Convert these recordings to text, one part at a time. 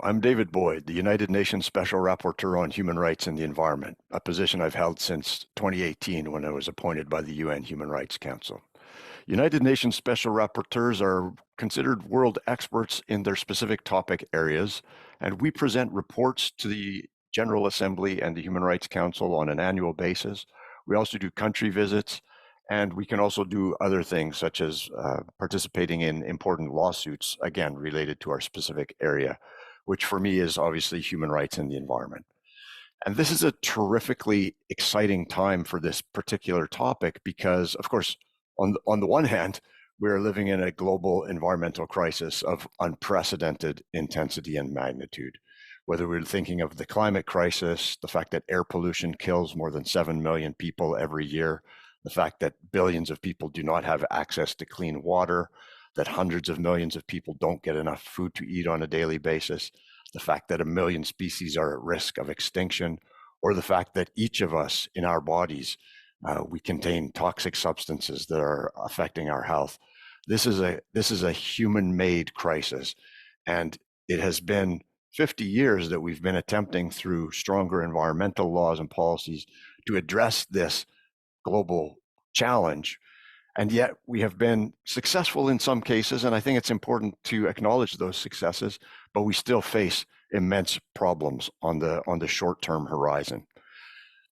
I'm David Boyd, the United Nations Special Rapporteur on Human Rights and the Environment, a position I've held since 2018 when I was appointed by the UN Human Rights Council. United Nations Special Rapporteurs are considered world experts in their specific topic areas, and we present reports to the General Assembly and the Human Rights Council on an annual basis. We also do country visits, and we can also do other things such as participating in important lawsuits, again, related to our specific area, which for me is obviously human rights and the environment. And this is a terrifically exciting time for this particular topic because, of course, on the one hand, we're living in a global environmental crisis of unprecedented intensity and magnitude. Whether we're thinking of the climate crisis, the fact that air pollution kills more than 7 million people every year, the fact that billions of people do not have access to clean water, that hundreds of millions of people don't get enough food to eat on a daily basis, the fact that 1 million species are at risk of extinction, or the fact that each of us in our bodies, we contain toxic substances that are affecting our health. This is a human-made crisis, and it has been 50 years that we've been attempting through stronger environmental laws and policies to address this global challenge. And yet we have been successful in some cases, and I think it's important to acknowledge those successes, but we still face immense problems on the short-term horizon.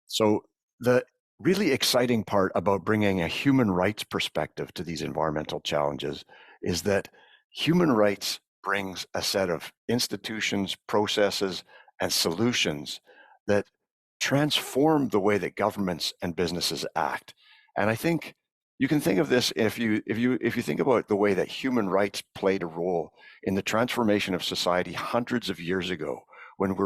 So the really exciting part about bringing a human rights perspective to these environmental challenges is that human rights brings a set of institutions, processes, and solutions that transform the way that governments and businesses act. And I think you can think of this if you think about the way that human rights played a role in the transformation of society hundreds of years ago when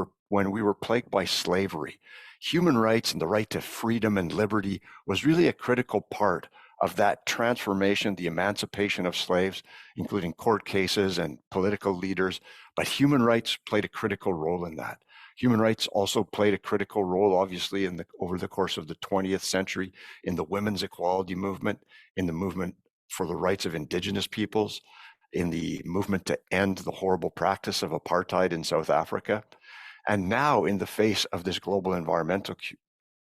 we were plagued by slavery. Human rights and the right to freedom and liberty was really a critical part of that transformation, the emancipation of slaves, including court cases and political leaders. But human rights played a critical role in that. Human rights also played a critical role, obviously, over the course of the 20th century in the women's equality movement, in the movement for the rights of Indigenous peoples, in the movement to end the horrible practice of apartheid in South Africa. And now, in the face of this global environmental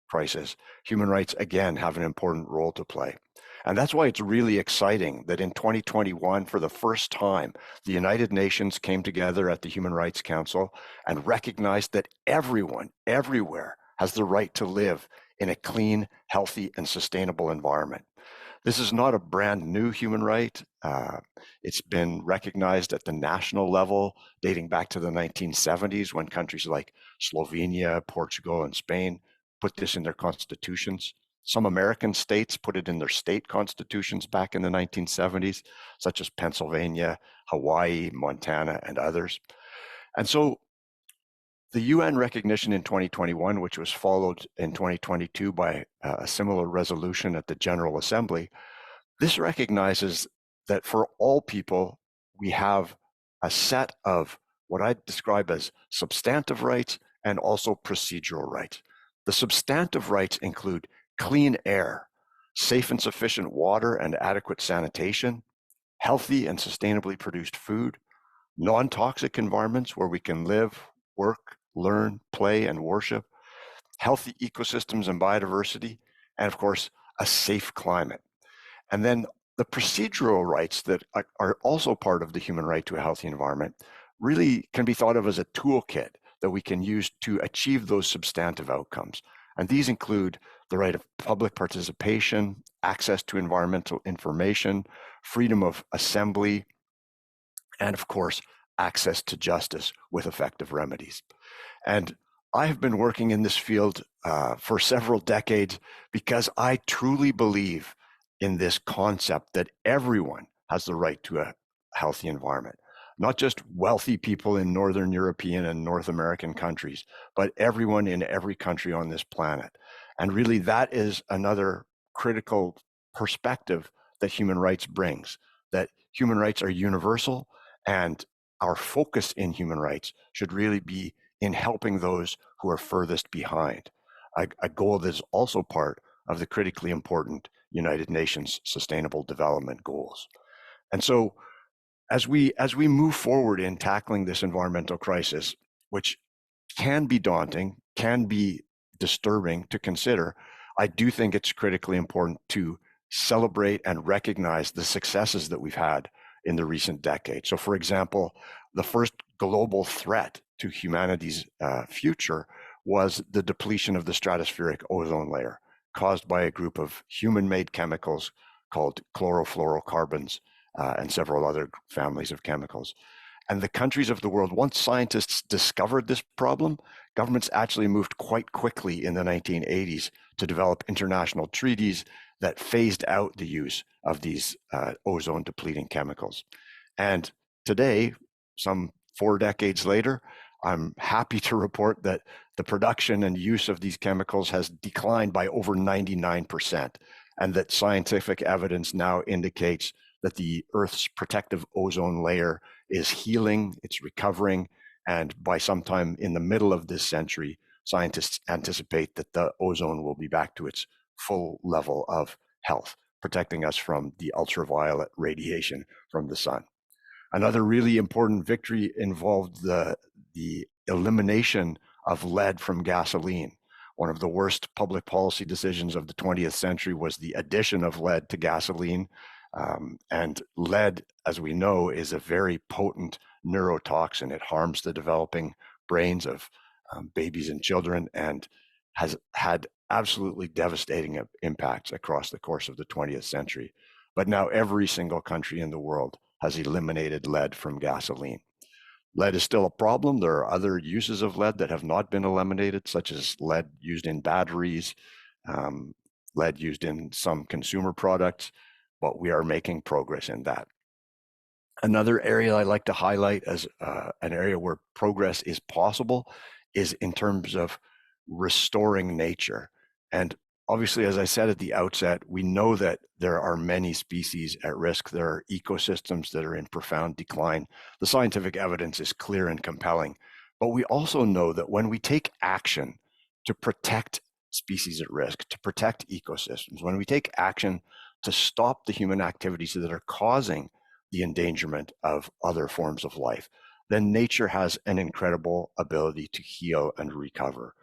crisis, human rights again have an important role to play. And that's why it's really exciting that in 2021, for the first time, the United Nations came together at the Human Rights Council and recognized that everyone, everywhere, has the right to live in a clean, healthy, and sustainable environment. This is not a brand new human right. It's been recognized at the national level, dating back to the 1970s when countries like Slovenia, Portugal, and Spain put this in their constitutions. Some American states put it in their state constitutions back in the 1970s, such as Pennsylvania, Hawaii, Montana, and others. And so the UN recognition in 2021, which was followed in 2022 by a similar resolution at the General Assembly, this recognizes that for all people, we have a set of what I describe as substantive rights and also procedural rights. The substantive rights include clean air, safe and sufficient water and adequate sanitation, healthy and sustainably produced food, non-toxic environments where we can live, work, learn, play, and worship, healthy ecosystems and biodiversity, and of course, a safe climate. And then the procedural rights that are also part of the human right to a healthy environment really can be thought of as a toolkit that we can use to achieve those substantive outcomes. And these include the right of public participation, access to environmental information, freedom of assembly, and of course, access to justice with effective remedies. And I have been working in this field for several decades because I truly believe in this concept that everyone has the right to a healthy environment. Not just wealthy people in Northern European and North American countries, but everyone in every country on this planet. And really that is another critical perspective that human rights brings, that human rights are universal and our focus in human rights should really be in helping those who are furthest behind, a goal that is also part of the critically important United Nations Sustainable Development Goals. And so As we move forward in tackling this environmental crisis, which can be daunting, can be disturbing to consider, I do think it's critically important to celebrate and recognize the successes that we've had in the recent decade. So, for example, the first global threat to humanity's future was the depletion of the stratospheric ozone layer caused by a group of human-made chemicals called chlorofluorocarbons and several other families of chemicals. And the countries of the world, once scientists discovered this problem, governments actually moved quite quickly in the 1980s to develop international treaties that phased out the use of these ozone depleting chemicals. And today, some 4 decades later, I'm happy to report that the production and use of these chemicals has declined by over 99%, and that scientific evidence now indicates that the Earth's protective ozone layer is healing, it's recovering, and by sometime in the middle of this century, scientists anticipate that the ozone will be back to its full level of health, protecting us from the ultraviolet radiation from the sun. Another really important victory involved the elimination of lead from gasoline. One of the worst public policy decisions of the 20th century was the addition of lead to gasoline. And lead, as we know, is a very potent neurotoxin. It harms the developing brains of babies and children and has had absolutely devastating impacts across the course of the 20th century. But now every single country in the world has eliminated lead from gasoline. Lead is still a problem. There are other uses of lead that have not been eliminated, such as lead used in batteries, lead used in some consumer products, but we are making progress in that. Another area I like to highlight as an area where progress is possible is in terms of restoring nature. And obviously, as I said at the outset, we know that there are many species at risk. There are ecosystems that are in profound decline. The scientific evidence is clear and compelling. But we also know that when we take action to protect species at risk, to protect ecosystems, when we take action to stop the human activities that are causing the endangerment of other forms of life, then nature has an incredible ability to heal and recover.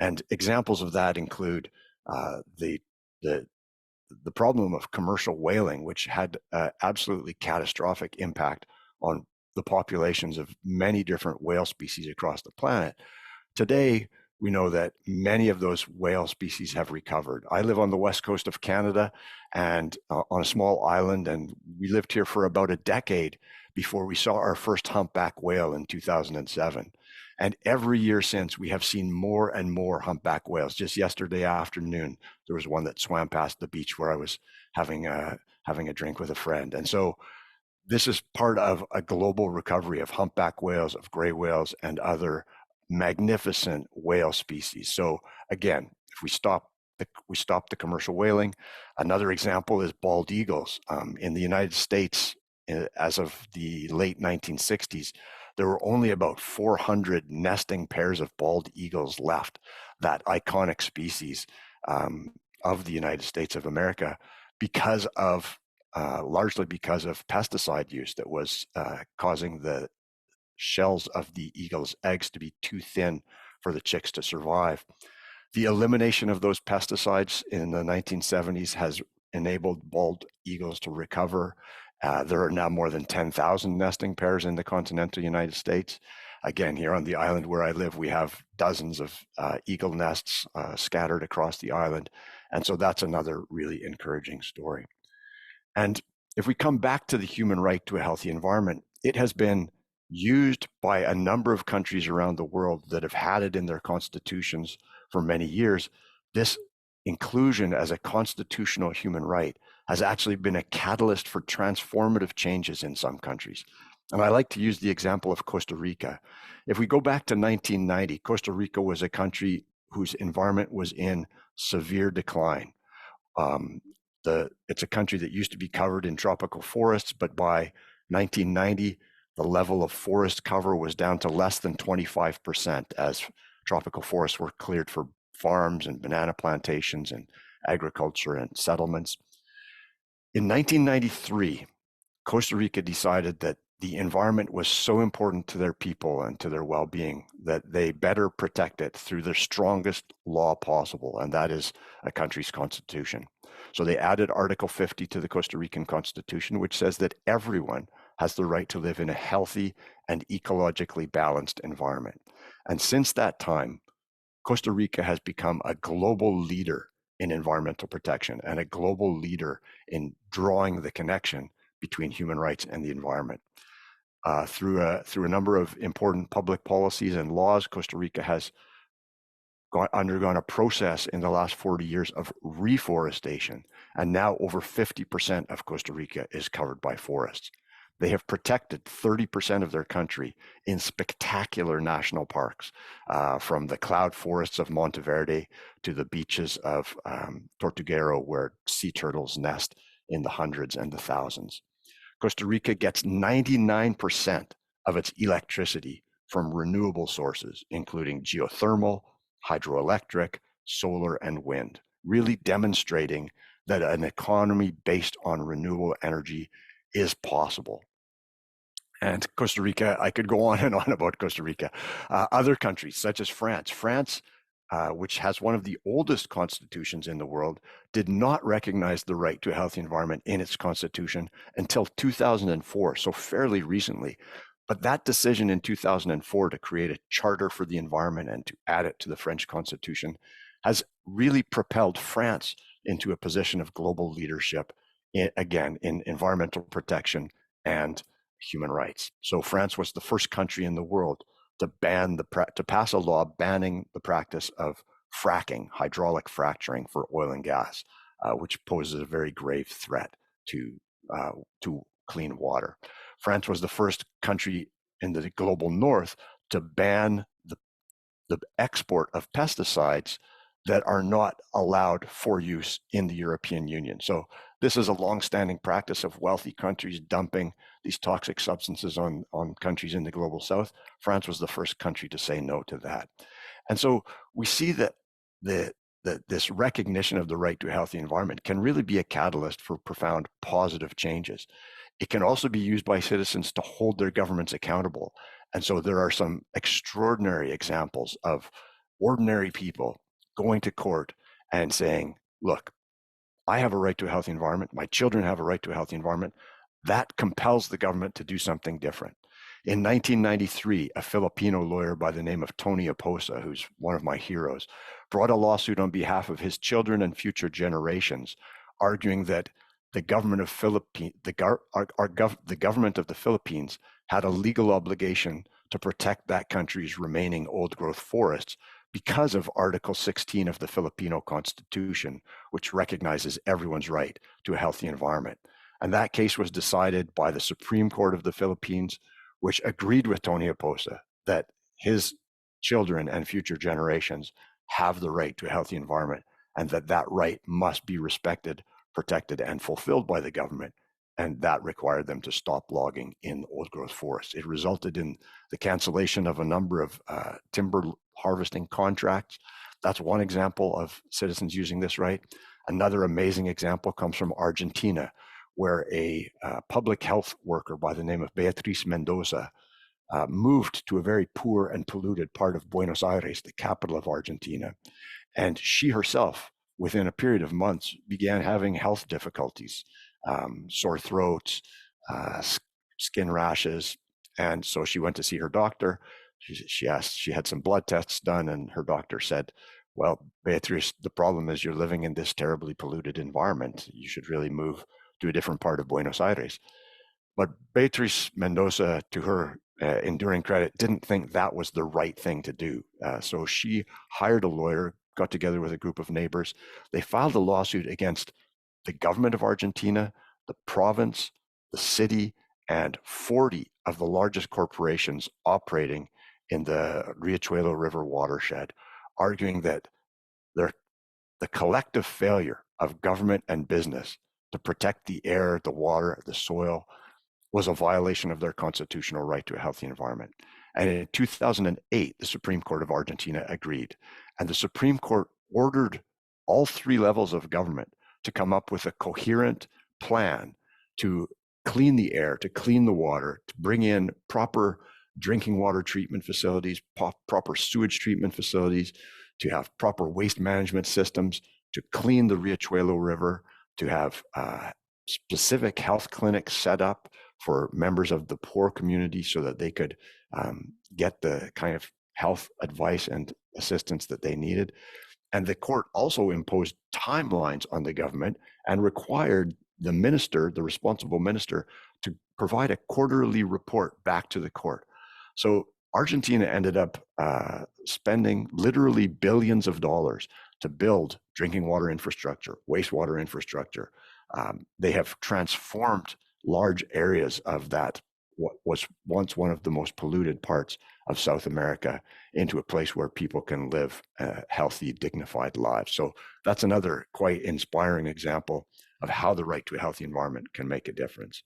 And examples of that include the problem of commercial whaling, which had absolutely catastrophic impact on the populations of many different whale species across the planet. Today, we know that many of those whale species have recovered. I live on the west coast of Canada and on a small island, and we lived here for about a decade before we saw our first humpback whale in 2007. And every year since, we have seen more and more humpback whales. Just yesterday afternoon, there was one that swam past the beach where I was having a drink with a friend. And so this is part of a global recovery of humpback whales, of gray whales, and other magnificent whale species. So again, if we stop the commercial whaling. Another example is bald eagles. In the United States, as of the late 1960s, there were only about 400 nesting pairs of bald eagles left, that iconic species of the United States of America, because of largely because of pesticide use that was causing the shells of the eagle's eggs to be too thin for the chicks to survive. The elimination of those pesticides in the 1970s has enabled bald eagles to recover. There are now more than 10,000 nesting pairs in the continental United States. Again, here on the island where I live, we have dozens of eagle nests scattered across the island. And so that's another really encouraging story. And if we come back to the human right to a healthy environment, it has been used by a number of countries around the world that have had it in their constitutions for many years. This inclusion as a constitutional human right has actually been a catalyst for transformative changes in some countries. And I like to use the example of Costa Rica. If we go back to 1990, Costa Rica was a country whose environment was in severe decline. It's a country that used to be covered in tropical forests, but by 1990, the level of forest cover was down to less than 25% as tropical forests were cleared for farms and banana plantations and agriculture and settlements. In 1993, Costa Rica decided that the environment was so important to their people and to their well-being that they better protect it through the strongest law possible, and that is a country's constitution. So they added Article 50 to the Costa Rican Constitution, which says that everyone has the right to live in a healthy and ecologically balanced environment. And since that time, Costa Rica has become a global leader in environmental protection and a global leader in drawing the connection between human rights and the environment. Through a number of important public policies and laws, Costa Rica has undergone a process in the last 40 years of reforestation, and now over 50% of Costa Rica is covered by forests. They have protected 30% of their country in spectacular national parks, from the cloud forests of Monteverde to the beaches of Tortuguero, where sea turtles nest in the hundreds and the thousands. Costa Rica gets 99% of its electricity from renewable sources, including geothermal, hydroelectric, solar, and wind, really demonstrating that an economy based on renewable energy is possible. And Costa Rica, I could go on and on about Costa Rica. Other countries, such as France, which has one of the oldest constitutions in the world, did not recognize the right to a healthy environment in its constitution until 2004, so fairly recently. But that decision in 2004 to create a charter for the environment and to add it to the French constitution has really propelled France into a position of global leadership, again, in environmental protection and human rights. So France was the first country in the world to pass a law banning the practice of fracking, hydraulic fracturing for oil and gas, which poses a very grave threat to clean water. France was the first country in the global north to ban the export of pesticides that are not allowed for use in the European Union. So this is a long-standing practice of wealthy countries dumping these toxic substances on countries in the global south. France was the first country to say no to that. And so we see that this recognition of the right to a healthy environment can really be a catalyst for profound positive changes. It can also be used by citizens to hold their governments accountable. And so there are some extraordinary examples of ordinary people going to court and saying, look, I have a right to a healthy environment. My children have a right to a healthy environment. That compels the government to do something different. In 1993, a Filipino lawyer by the name of Tony Aposa, who's one of my heroes, brought a lawsuit on behalf of his children and future generations, arguing that the government of the government of the Philippines had a legal obligation to protect that country's remaining old-growth forests because of Article 16 of the Filipino Constitution, which recognizes everyone's right to a healthy environment. And that case was decided by the Supreme Court of the Philippines, which agreed with Tony Aposa that his children and future generations have the right to a healthy environment, and that right must be respected, protected, and fulfilled by the government. And that required them to stop logging in old-growth forests. It resulted in the cancellation of a number of timber harvesting contracts. That's one example of citizens using this right. Another amazing example comes from Argentina, where a public health worker by the name of Beatriz Mendoza moved to a very poor and polluted part of Buenos Aires, the capital of Argentina. And she herself, within a period of months, began having health difficulties, sore throats, skin rashes. And so she went to see her doctor. She had some blood tests done, and her doctor said, well, Beatriz, the problem is you're living in this terribly polluted environment. You should really move to a different part of Buenos Aires. But Beatriz Mendoza, to her enduring credit, didn't think that was the right thing to do. So she hired a lawyer, got together with a group of neighbors. They filed a lawsuit against the government of Argentina, the province, the city, and 40 of the largest corporations operating in the Riachuelo River watershed, arguing that the collective failure of government and business to protect the air, the water, the soil was a violation of their constitutional right to a healthy environment. And in 2008, the Supreme Court of Argentina agreed. And the Supreme Court ordered all three levels of government to come up with a coherent plan to clean the air, to clean the water, to bring in proper drinking water treatment facilities, proper sewage treatment facilities, to have proper waste management systems, to clean the Riachuelo River, to have specific health clinics set up for members of the poor community so that they could get the kind of health advice and assistance that they needed. And the court also imposed timelines on the government and required the minister, the responsible minister, to provide a quarterly report back to the court. So Argentina ended up spending literally billions of dollars to build drinking water infrastructure, wastewater infrastructure. They have transformed large areas of that, what was once one of the most polluted parts of South America, into a place where people can live healthy, dignified lives. So that's another quite inspiring example of how the right to a healthy environment can make a difference.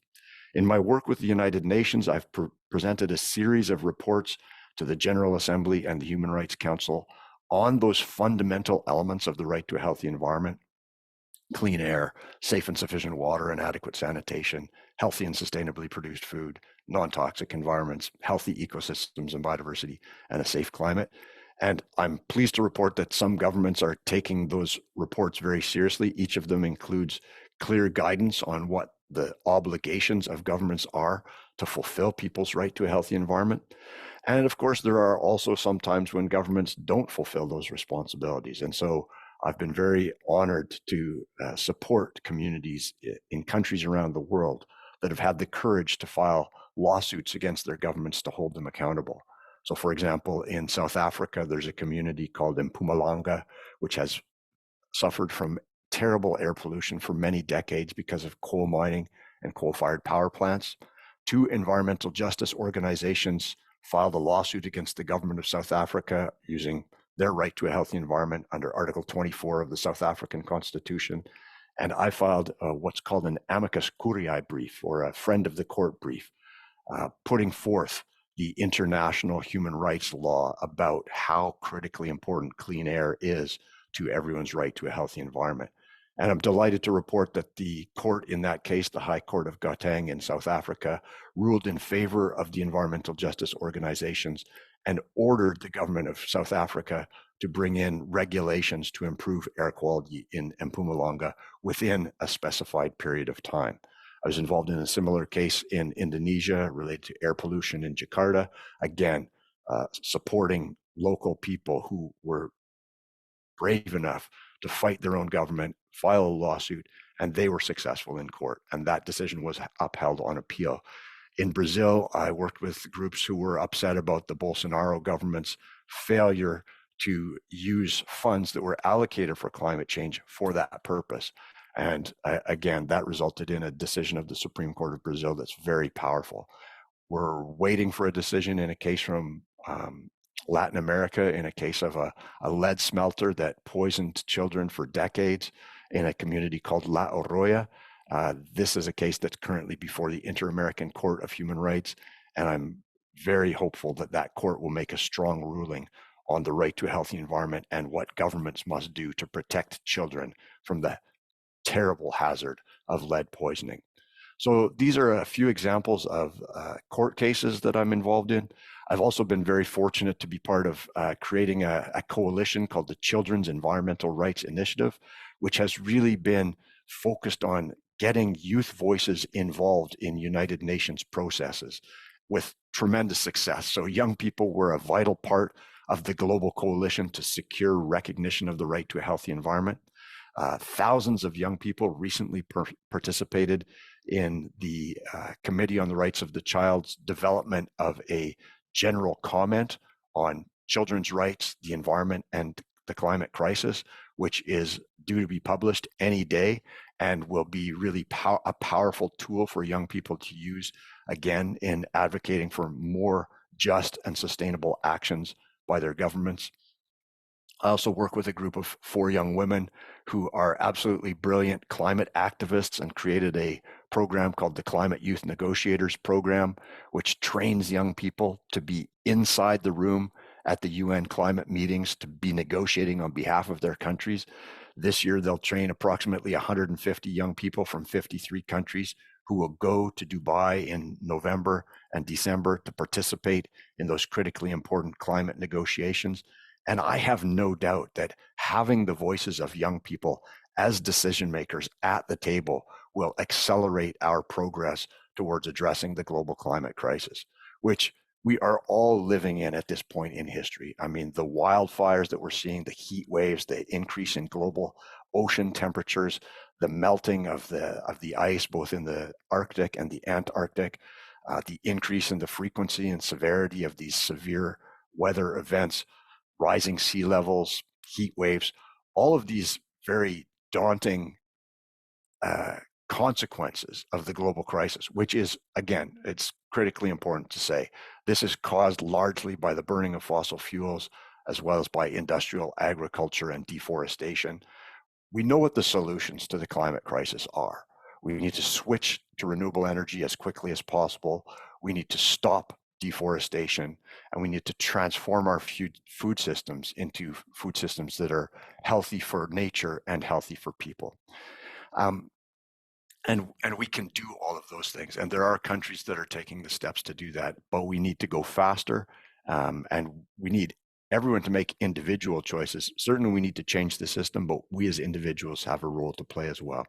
In my work with the United Nations, I've presented a series of reports to the General Assembly and the Human Rights Council on those fundamental elements of the right to a healthy environment: clean air, safe and sufficient water and adequate sanitation, healthy and sustainably produced food, non-toxic environments, healthy ecosystems and biodiversity, and a safe climate. And I'm pleased to report that some governments are taking those reports very seriously. Each of them includes clear guidance on what the obligations of governments are to fulfill people's right to a healthy environment. And of course, there are also some times when governments don't fulfill those responsibilities. And so I've been very honored to support communities in countries around the world that have had the courage to file lawsuits against their governments to hold them accountable. So for example, in South Africa, there's a community called Mpumalanga, which has suffered from terrible air pollution for many decades because of coal mining and coal-fired power plants. Two environmental justice organizations filed a lawsuit against the government of South Africa using their right to a healthy environment under Article 24 of the South African Constitution. And I filed what's called an amicus curiae brief, or a friend of the court brief, putting forth the international human rights law about how critically important clean air is to everyone's right to a healthy environment. And I'm delighted to report that the court in that case, the High Court of Gauteng in South Africa, ruled in favor of the environmental justice organizations and ordered the government of South Africa to bring in regulations to improve air quality in Mpumalanga within a specified period of time. I was involved in a similar case in Indonesia related to air pollution in Jakarta, again, supporting local people who were brave enough to fight their own government, file a lawsuit, and they were successful in court. And that decision was upheld on appeal. In Brazil, I worked with groups who were upset about the Bolsonaro government's failure to use funds that were allocated for climate change for that purpose. And again, that resulted in a decision of the Supreme Court of Brazil that's very powerful. We're waiting for a decision in a case from Latin America, in a case of a lead smelter that poisoned children for decades in a community called La Oroya. This is a case that's currently before the Inter-American Court of Human Rights, and I'm very hopeful that that court will make a strong ruling on the right to a healthy environment and what governments must do to protect children from the terrible hazard of lead poisoning. So these are a few examples of court cases that I'm involved in. I've also been very fortunate to be part of creating a coalition called the Children's Environmental Rights Initiative, which has really been focused on getting youth voices involved in United Nations processes with tremendous success. So young people were a vital part of the global coalition to secure recognition of the right to a healthy environment. Thousands of young people recently participated in the Committee on the Rights of the Child's development of a general comment on children's rights, the environment, and the climate crisis, which is due to be published any day and will be really a powerful tool for young people to use, again, in advocating for more just and sustainable actions by their governments. I also work with a group of 4 young women who are absolutely brilliant climate activists and created a program called the Climate Youth Negotiators Program, which trains young people to be inside the room at the UN climate meetings to be negotiating on behalf of their countries. This year, they'll train approximately 150 young people from 53 countries who will go to Dubai in November and December to participate in those critically important climate negotiations. And I have no doubt that having the voices of young people as decision makers at the table will accelerate our progress towards addressing the global climate crisis, which we are all living in at this point in history. I mean, the wildfires that we're seeing, the heat waves, the increase in global ocean temperatures, the melting of the ice, both in the Arctic and the Antarctic, the increase in the frequency and severity of these severe weather events, rising sea levels, heat waves, all of these very daunting consequences of the global crisis, which is, again, it's critically important to say, this is caused largely by the burning of fossil fuels, as well as by industrial agriculture and deforestation. We know what the solutions to the climate crisis are. We need to switch to renewable energy as quickly as possible. We need to stop deforestation, and we need to transform our food systems into food systems that are healthy for nature and healthy for people. And we can do all of those things. And there are countries that are taking the steps to do that, but we need to go faster, and we need everyone to make individual choices. Certainly we need to change the system, but we as individuals have a role to play as well.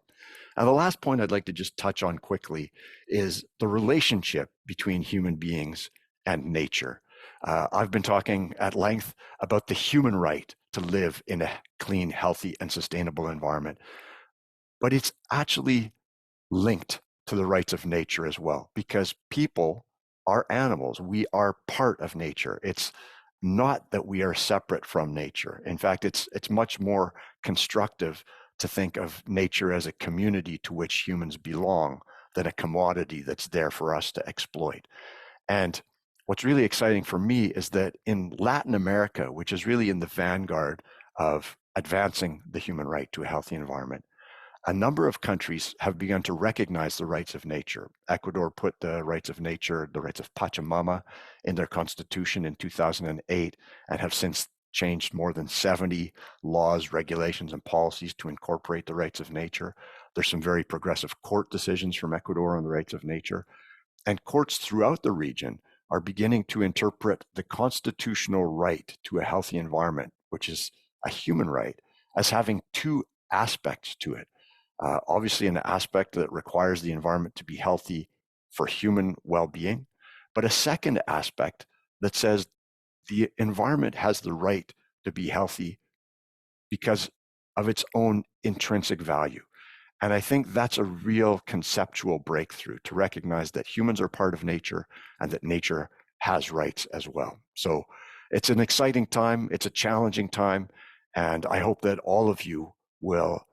And the last point I'd like to just touch on quickly is the relationship between human beings and nature. I've been talking at length about the human right to live in a clean, healthy, and sustainable environment, but it's actually linked to the rights of nature as well, because people are animals. We are part of nature. It's not that we are separate from nature. In fact, it's much more constructive to think of nature as a community to which humans belong than a commodity that's there for us to exploit. And what's really exciting for me is that in Latin America, which is really in the vanguard of advancing the human right to a healthy environment, a number of countries have begun to recognize the rights of nature. Ecuador put the rights of nature, the rights of Pachamama, in their constitution in 2008, and have since changed more than 70 laws, regulations, and policies to incorporate the rights of nature. There's some very progressive court decisions from Ecuador on the rights of nature. And courts throughout the region are beginning to interpret the constitutional right to a healthy environment, which is a human right, as having two aspects to it. Obviously, an aspect that requires the environment to be healthy for human well-being, but a second aspect that says the environment has the right to be healthy because of its own intrinsic value. And I think that's a real conceptual breakthrough, to recognize that humans are part of nature and that nature has rights as well. So it's an exciting time, it's a challenging time, and I hope that all of you will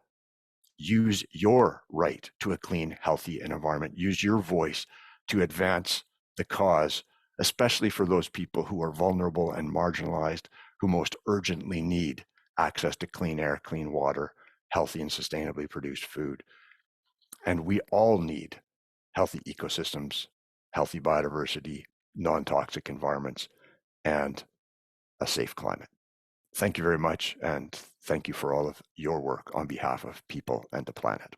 use your right to a clean, healthy environment. Use your voice to advance the cause, especially for those people who are vulnerable and marginalized, who most urgently need access to clean air, clean water, healthy and sustainably produced food. And we all need healthy ecosystems, healthy biodiversity, non-toxic environments, and a safe climate. Thank you very much, and thank you for all of your work on behalf of people and the planet.